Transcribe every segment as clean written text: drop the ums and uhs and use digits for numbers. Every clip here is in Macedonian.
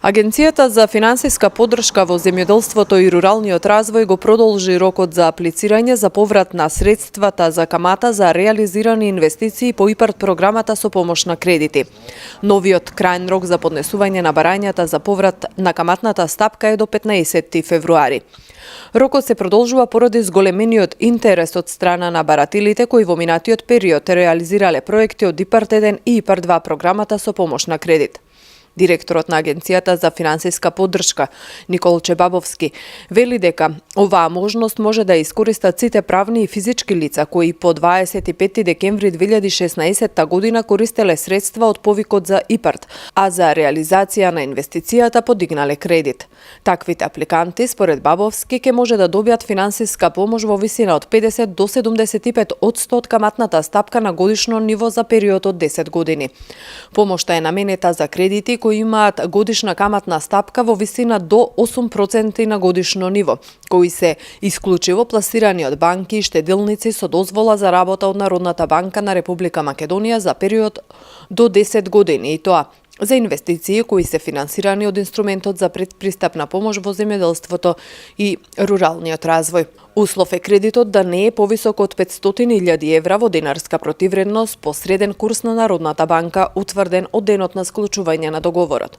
Агенцијата за финансиска поддршка во земјоделството и руралниот развој го продолжи рокот за аплицирање за поврат на средствата за камата за реализирани инвестиции по ИПАРД програмата со помош на кредити. Новиот крајен рок за поднесување на барањата за поврат на каматната стапка е до 15 февруари. Рокот се продолжува поради зголемениот интерес од страна на барателите кои во минатиот период реализирале проекти од ИПАРД 1 и ИПАРД 2 програмата со помош на кредит. Директорот на Агенцијата за финансиска поддршка Никол Чебабовски вели дека оваа можност може да искористат сите правни и физички лица кои по 25 декември 2016 година користеле средства од повикот за ИПАРД, а за реализација на инвестицијата подигнале кредит. Таквите апликанти, според Бабовски, ќе може да добијат финансиска помош во висина од 50 до 75% од каматната стапка на годишно ниво за период од 10 години. Помошта е наменета за кредити кои имаат годишна каматна стапка во висина до 8% на годишно ниво, кои се исклучиво пласирани од банки и штедилници со дозвола за работа од Народната банка на Република Македонија за период до 10 години, и тоа за инвестиции кои се финансирани од инструментот за предпристапна помош во земјоделството и руралниот развој. Услов е кредитот да не е повисок од 500.000 евра во динарска противредност по среден курс на Народната банка, утврден од денот на склучување на договорот.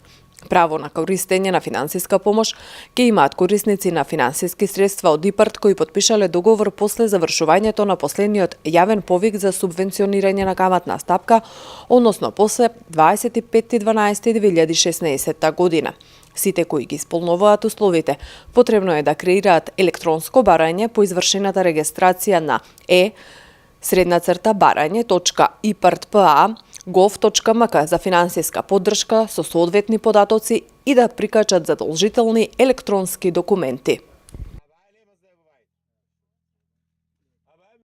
Право на користење на финансиска помош ќе имаат корисници на финансиски средства од ИПАРД кои подпишале договор после завршувањето на последниот јавен повик за субвенционирање на каматна стапка, односно после 25.12.2016 година. Сите кои ги исполнуваат условите, потребно е да креираат електронско барање по извршената регистрација на e-baranje.ipardpa.gov.mk за финансиска поддршка со соодветни податоци и да прикачат задолжителни електронски документи.